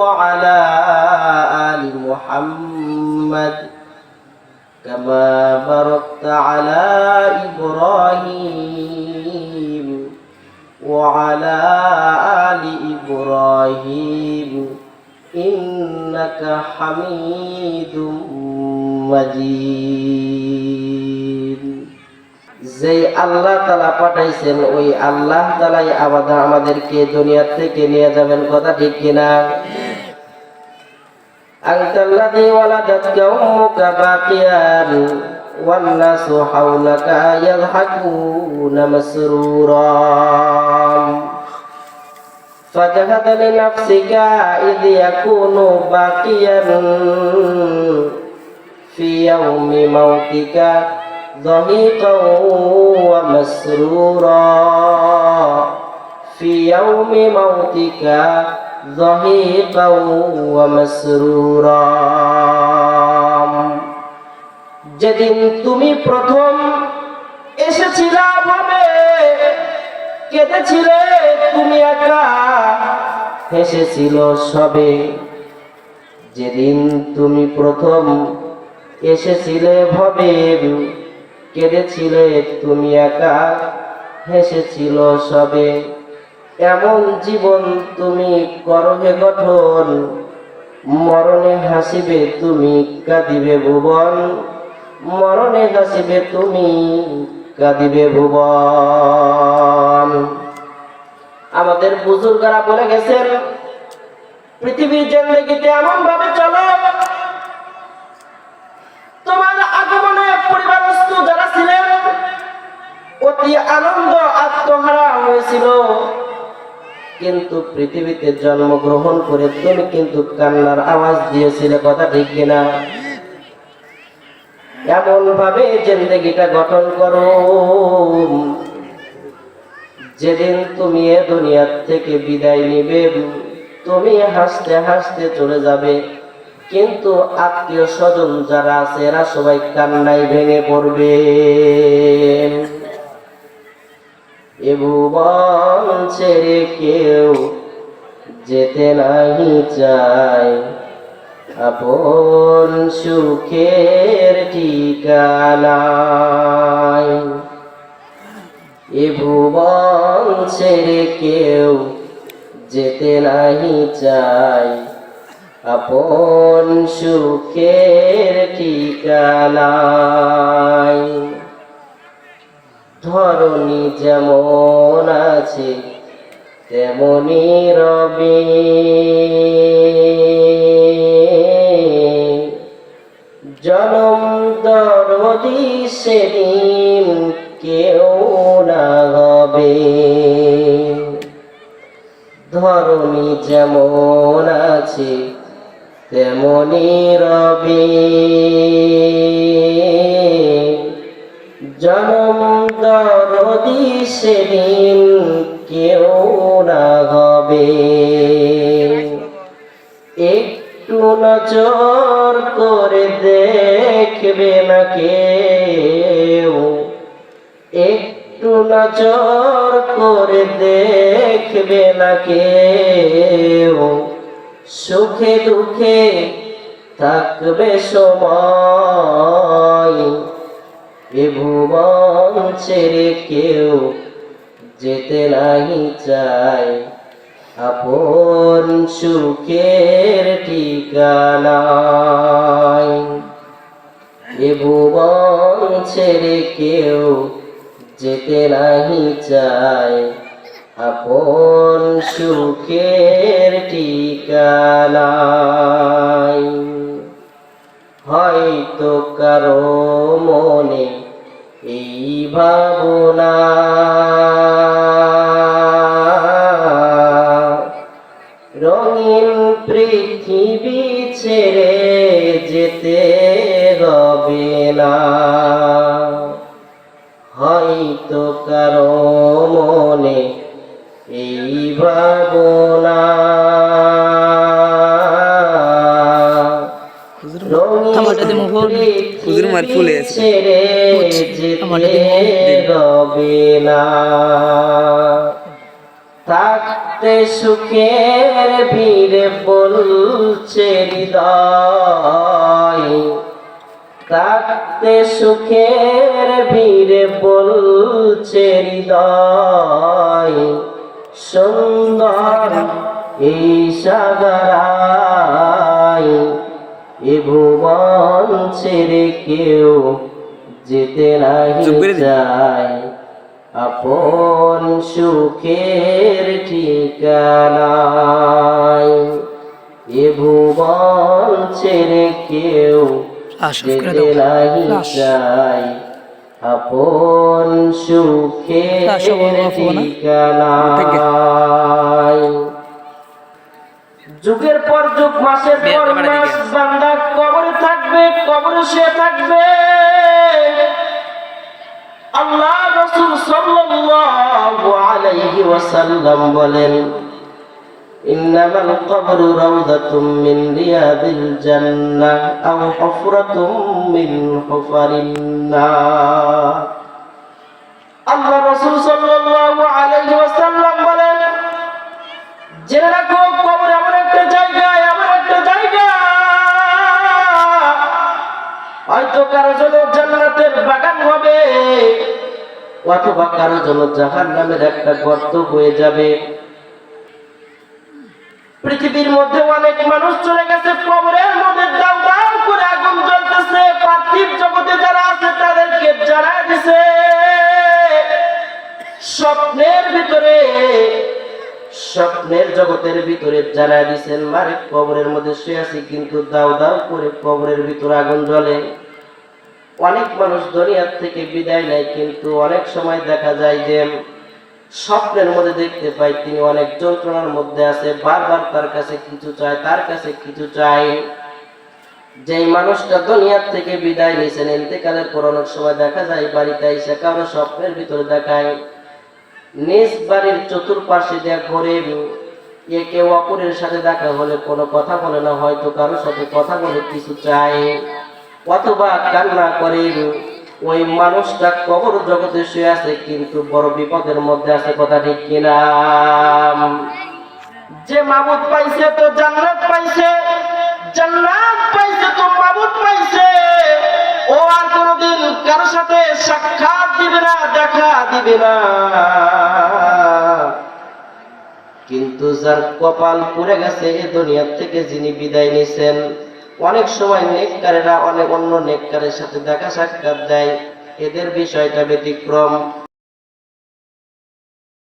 وعلى آل محمد كما باركت على إبراهيم وعلى آل إبراهيم إنك حميد مجيد যে আল্লাহ তাআলা পাঠাইছেন ওই আল্লাহ তাআলাই আমাদেরকে দুনিয়া থেকে নিয়ে যাবেন, কথা ঠিক কিনা? আনতাল্লাযী ওয়ালাদাতকা উম্মুকা বাকিয়ান ওয়ান নাসু হাওলাকা ইয়াযহাকুনা মাসরুরা فجهد لنفسك إذ يكون باقيا في يوم موتك ضحيكا ومسرورا في يوم موتك ضحيكا ومسرورا যেদিন তুমি প্রথম এসেছিলা ভাবে কেঁদেছিলে তুমি একা, হেসেছিল সবে। যেদিন তুমি প্রথম এসেছিলে ভবে কেঁদেছিলে তুমি একা, হেসেছিল সবে। এমন জীবন তুমি করবে গঠন, মরণে হাসিবে তুমি কাঁদিবে ভুবন, মরণে হাসিবে তুমি কাঁদিবে ভুবন। আমাদের বুজুর্গরা বলে গেছেন পৃথিবীর জিন্দেগিতে এমন ভাবে চলো তোমার আগমনে পরিবারস্থ যারা ছিলেন অতি আনন্দ আত্মহারা হয়েছিল, কিন্তু পৃথিবীতে জন্মগ্রহণ করে তুমি কিন্তু কান্নার আওয়াজ দিয়েছিলে, কথা ঠিক কিনা? এমন ভাবে জিন্দেগিটা গঠন করো যেদিন তুমি এ দুনিয়া থেকে বিদায় নিবে তুমি হাসতে হাসতে চলে যাবে, কিন্তু আত্মীয় স্বজন যারা আছে এরা সবাই কান্নায় ভেঙে পড়বে। এ ভুবন ছেড়ে কেউ যেতে নাহি চায়, আপন সুখের ঠিকানায়। এ ভুবন ছেড়ে কেউ যেতে নাহি চায়, আপন সুখের ঠিকানায়। ধরণী যেমন আছে তেমনি রবে, জনম দরদি সেদিন কেউ না হবে। ধরণী যেমন আছে তেমনি রবে, জনম দরদি সেদিন কেউ না হবে। একটু নজর করে দেখবে না কেউ, একটু নজর করে দেখবে না কেউ, সুখে দুঃখে থাকবে সময়। এ ভুবন ছেড়ে কেউ যেতে নাহি চায়, আপন সুখের ঠিকানায়। এ ভুবন ছেড়ে কেউ যেতে নাহি চায়, আপন সুখের ঠিকানায়। হয়তো কারো মনে এই ভাবনা, রঙিন পৃথিবী ছেড়ে যেতে হবে না। হয়তো কারো মনে এই ভাবনা, ছেড়ে যেতে হবে না। থাকতে থাকতে সুখের ভিড়ে বলছে হৃদয়, থাকতে সুখের ভিড়ে বলছে হৃদয়, সুন্দর এই সাগরায় এ ভুবন ছেড়ে কেউ যেতে নাহি চায়, আপন সুখের ঠিকানায় এ ভুবন ছেড়ে কেউ যেতে নাহি চায়, আপন সুখের ঠিকানায়। যুগের পর যুগ, মাসের পর মাস বান্দা কবরে থাকবে, কবরে সে থাকবে। আল্লাহ রাসূল সাল্লাল্লাহু আলাইহি ওয়াসাল্লাম বলেন, ইন্নামাল কবরু রাউদাতুম মিন রিয়াদিল জান্নাহ আও হুফরাতুম মিন হুফারিন নার। আল্লাহ রাসূল সাল্লাল্লাহু আলাইহি ওয়াসাল্লাম বলেন, জেনে রাখো কবর এমন একটা জায়গা, এমন একটা জায়গা, হয়তো কারো জন্য জান্নাতের বাগান হবে, অথবা কারো জন্য জাহান্নামের একটা গর্ত হয়ে যাবে। পৃথিবীর মধ্যে অনেক মানুষ চলে গেছে, কবরের মধ্যে দাউ দাউ করে আগুন জ্বলতেছে, পার্থিব জগতে যারা আছে তাদেরকে জানায় দিছে। স্বপ্নের জগতের ভিতরে জানায় দিছেন, মারে কবরের মধ্যে শুয়ে আছি, কিন্তু দাউ দাউ করে কবরের ভিতরে আগুন জ্বলে। অনেক মানুষ দুনিয়ার থেকে বিদায় নেয়, কিন্তু অনেক সময় দেখা যায় যে স্বপ্নের মধ্যে দেখতে পাই তিনি অনেক যন্ত্রণার মধ্যে আছে, বারবার তার কাছে কিছু চায়, তার কাছে কিছু চায়। যেই মানুষটা দুনিয়ার থেকে বিদায় নিয়েছেন, ইন্তেকালের পর অনেক সময় দেখা যায় বাড়িতে এসে কারো স্বপ্নের ভিতরে দেখায় নিজ বাড়ির চতুর্পাশে দিয়ে ঘুরে একে অপরের সাথে দেখা হলে কোনো কথা বলে না, হয়তো কারোর সাথে কথা বলে কিছু চায়, অথবা কান্না করে। ওই মানুষটা কবর জগতে শুয়ে আছে, কিন্তু বড় বিপদের মধ্যে আছে, কথা ঠিক কিনা? যে মাবুদ পাইছে তো জান্নাত পাইছে, জান্নাত পাইছে তো মাবুদ পাইছে, ও আর কোনোদিন কারোর সাথে সাক্ষাৎ দিবে না, দেখা দিবে না। কিন্তু যার কপাল পুড়ে গেছে, এ দুনিয়া থেকে যিনি বিদায় নিছেন, অনেক সময় নেককারেরা অনেক অন্য নেককারের সাথে দেখা সাক্ষাৎ দেয়, এদের বিষয়টা ব্যতিক্রম।